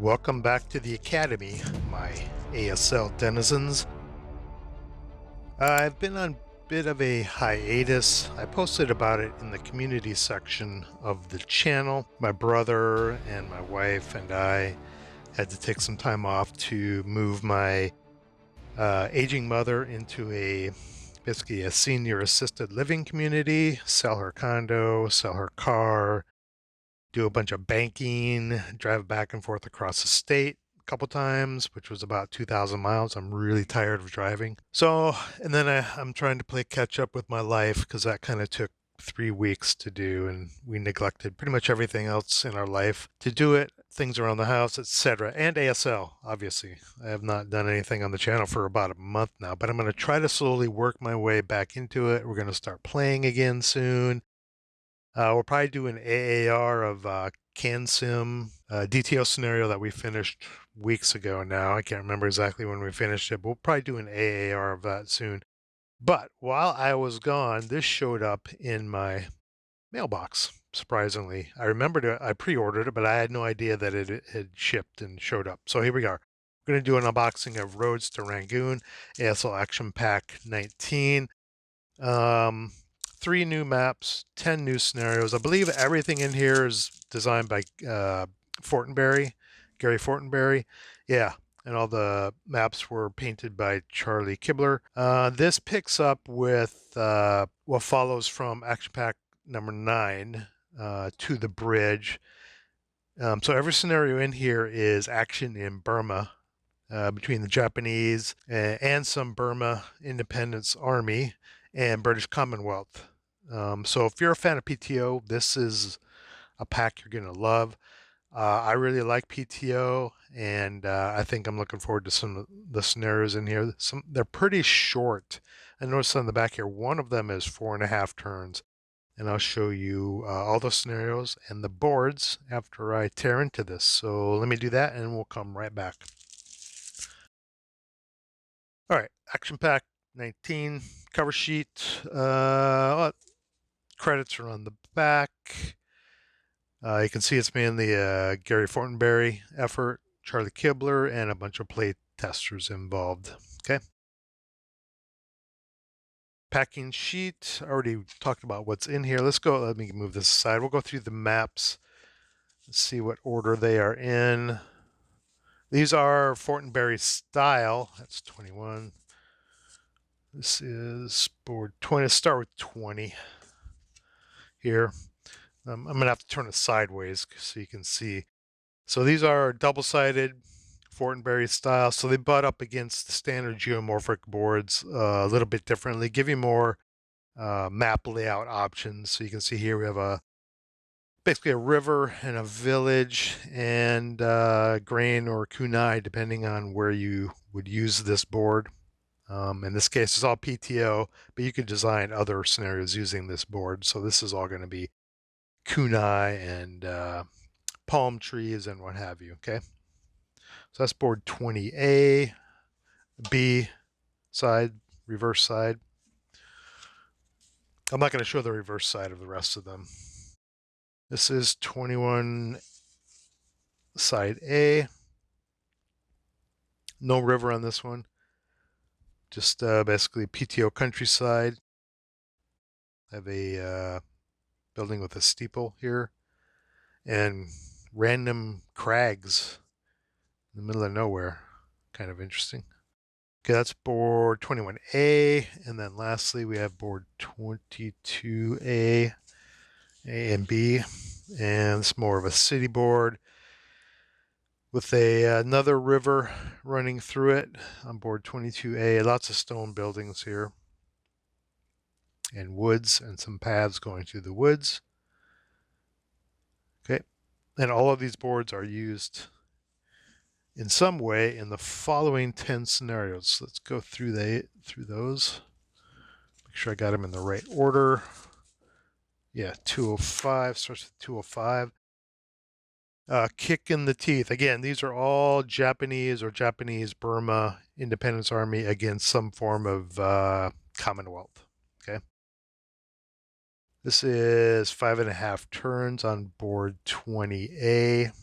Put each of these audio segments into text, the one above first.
Welcome back to the Academy, my ASL denizens. I've been on a bit of a hiatus. I posted about it in the community section of the channel. My brother and my wife and I had to take some time off to move my aging mother into basically a senior assisted living community, sell her condo, sell her car, do a bunch of banking, drive back and forth across the state a couple times, which was about 2,000 miles. I'm really tired of driving. So, and then I'm trying to play catch up with my life because that kind of took 3 weeks to do, and we neglected pretty much everything else in our life to do it, things around the house, etc. And ASL, obviously. I have not done anything on the channel for about a month now, but I'm going to try to slowly work my way back into it. We're going to start playing again soon. We'll probably do an AAR of CanSim DTO scenario that we finished weeks ago now. I can't remember exactly when we finished it, but we'll probably do an AAR of that soon. But while I was gone, this showed up in my mailbox, surprisingly. I remembered it, I pre-ordered it, but I had no idea that it had shipped and showed up. So here we are. We're going to do an unboxing of Roads to Rangoon, ASL Action Pack 19. 3 new maps, 10 new scenarios. I believe everything in here is designed by Fortenberry, Gary Fortenberry. Yeah, and all the maps were painted by Charlie Kibler. This picks up with what follows from Action Pack number 9 to the bridge. So every scenario in here is action in Burma. Between the Japanese and some Burma Independence Army and British Commonwealth. So if you're a fan of PTO, this is a pack you're going to love. I really like PTO, and I think I'm looking forward to some of the scenarios in here. They're pretty short. I noticed on the back here, one of them is 4.5 turns, and I'll show you all the scenarios and the boards after I tear into this. So let me do that, and we'll come right back. All right, Action Pack 19 cover sheet. Credits are on the back. You can see it's mainly a Gary Fortenberry effort, Charlie Kibler, and a bunch of play testers involved. Okay. Packing sheet. I already talked about what's in here. Let's go. Let me move this aside. We'll go through the maps. Let's see what order they are in. These are Fortenberry Style. That's 21. This is board 20. Let's start with 20 here. I'm going to have to turn it sideways so you can see. So these are double-sided Fortenberry Style. So they butt up against the standard geomorphic boards a little bit differently, give you more map layout options. So you can see here we have basically a river and a village and grain or kunai, depending on where you would use this board. In this case, it's all PTO, but you could design other scenarios using this board. So this is all going to be kunai and palm trees and what have you. Okay, so that's board 20A, B side, reverse side. I'm not going to show the reverse side of the rest of them. This is 21 side A. No river on this one. Just basically PTO countryside. I have a building with a steeple here and random crags in the middle of nowhere. Kind of interesting. Okay, that's board 21A. And then lastly, we have board 22A, A and B. And it's more of a city board with another river running through it on board 22A. Lots of stone buildings here and woods and some paths going through the woods. Okay, and all of these boards are used in some way in the following 10 scenarios. Let's go through those. Make sure I got them in the right order. Yeah, 205 starts with 205. Kick in the teeth. Again, these are all Japanese or Japanese Burma Independence Army against some form of Commonwealth. Okay. This is 5.5 turns on board 20A.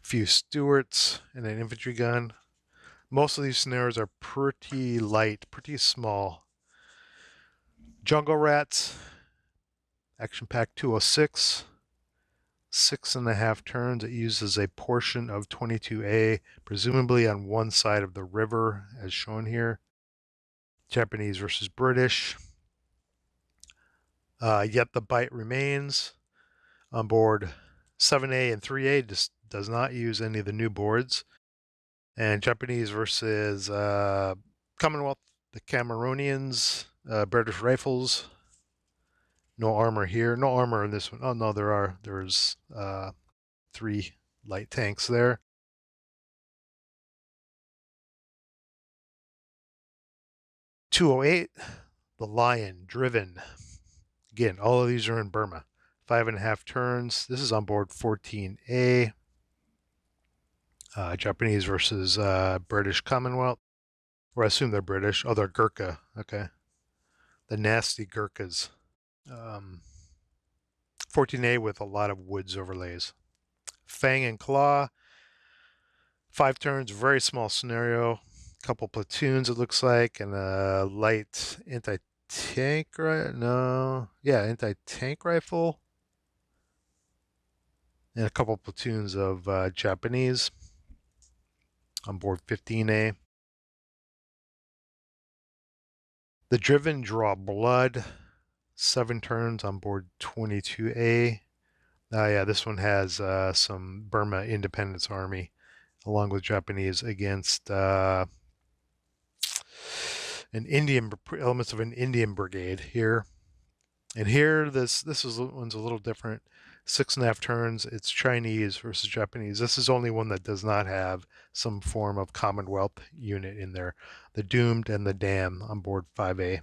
few Stuarts, and an infantry gun. Most of these snares are pretty light, pretty small. Jungle Rats, Action Pack 206, 6.5 turns. It uses a portion of 22A, presumably on one side of the river, as shown here. Japanese versus British. Yet the bite remains. On board 7A and 3A just does not use any of the new boards. And Japanese versus Commonwealth, the Cameroonians, British rifles. No armor here. No armor in this one. Oh no, there's 3 light tanks there. .208, the Lion, driven. Again, all of these are in Burma. 5.5 turns. This is on board 14A. Japanese versus British Commonwealth. Or I assume they're British. Oh, they're Gurkha. Okay. The nasty Gurkhas. 14A with a lot of woods overlays. Fang and Claw. 5 turns, very small scenario. Couple platoons, it looks like, and a light anti-tank, right? No. Yeah, anti-tank rifle. And a couple platoons of Japanese on board 15A. The Driven draw blood. 7 turns on board 22A. Yeah, this one has some Burma Independence Army along with Japanese against elements of an Indian brigade here. And here, this one's a little different. 6.5 turns. It's Chinese versus Japanese. This is only one that does not have some form of Commonwealth unit in there. The Doomed and the Dam on board 5A.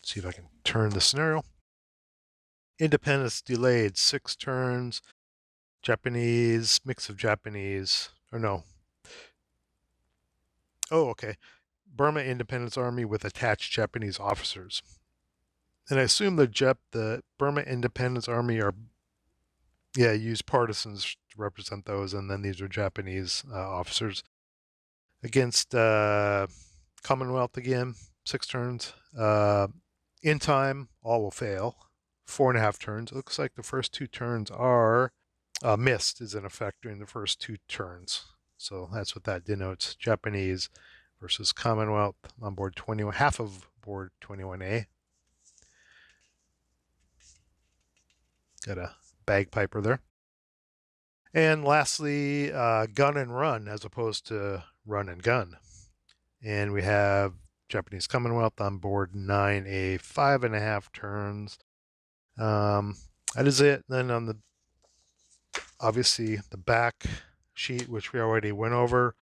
See if I can turn the scenario. Independence delayed 6 turns. Japanese, mix of Japanese, or no. Oh, okay. Burma Independence Army with attached Japanese officers. And I assume the Burma Independence Army use partisans to represent those, and then these are Japanese officers. Against Commonwealth again, 6 turns. In time, all will fail. 4.5 turns. It looks like the first 2 turns are missed is in effect during the first 2 turns. So that's what that denotes. Japanese versus Commonwealth on board 21, half of board 21A. Got a bagpiper there. And lastly, gun and run as opposed to run and gun. And we have Japanese Commonwealth on board 9A, 5.5 turns. That is it. Then on obviously the back sheet, which we already went over,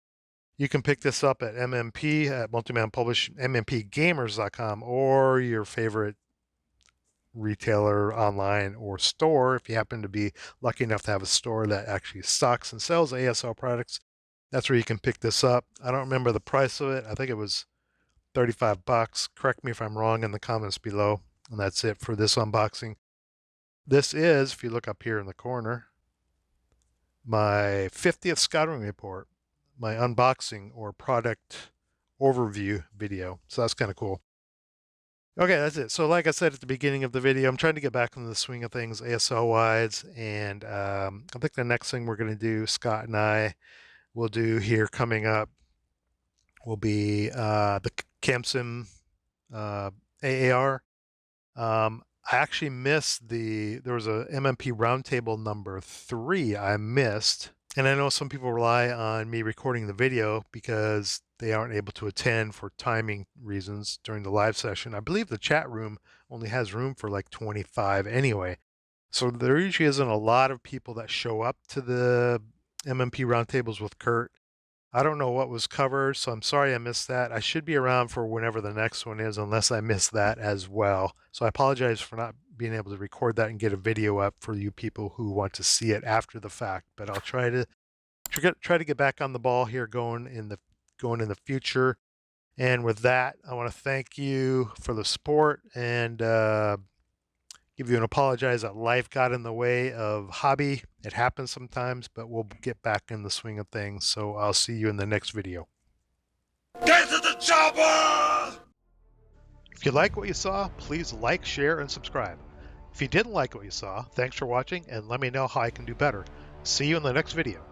you can pick this up at MMP at Multiman Publish, MMPgamers.com, or your favorite retailer online or store. If you happen to be lucky enough to have a store that actually stocks and sells ASL products, that's where you can pick this up. I don't remember the price of it. I think it was $35. Correct me if I'm wrong in the comments below. And that's it for this unboxing. This is, if you look up here in the corner, my 50th scouting report, my unboxing or product overview video. So that's kind of cool. Okay, that's it. So like I said at the beginning of the video, I'm trying to get back into the swing of things ASL-wise. And I think the next thing we're going to do, Scott and I will do here coming up, will be the CamSim AAR. I actually missed there was a MMP Roundtable number 3 I missed. And I know some people rely on me recording the video because they aren't able to attend for timing reasons during the live session. I believe the chat room only has room for like 25 anyway. So there usually isn't a lot of people that show up to the MMP Roundtables with Kurt. I don't know what was covered, so I'm sorry I missed that. I should be around for whenever the next one is, unless I miss that as well. So I apologize for not being able to record that and get a video up for you people who want to see it after the fact. But I'll try to get back on the ball here going in the future. And with that, I want to thank you for the support and Give you an apologize that life got in the way of hobby. It happens sometimes, but we'll get back in the swing of things. So I'll see you in the next video. Get to the chopper! If you like what you saw, please like, share, and subscribe. If you didn't like what you saw, thanks for watching and let me know how I can do better. See you in the next video.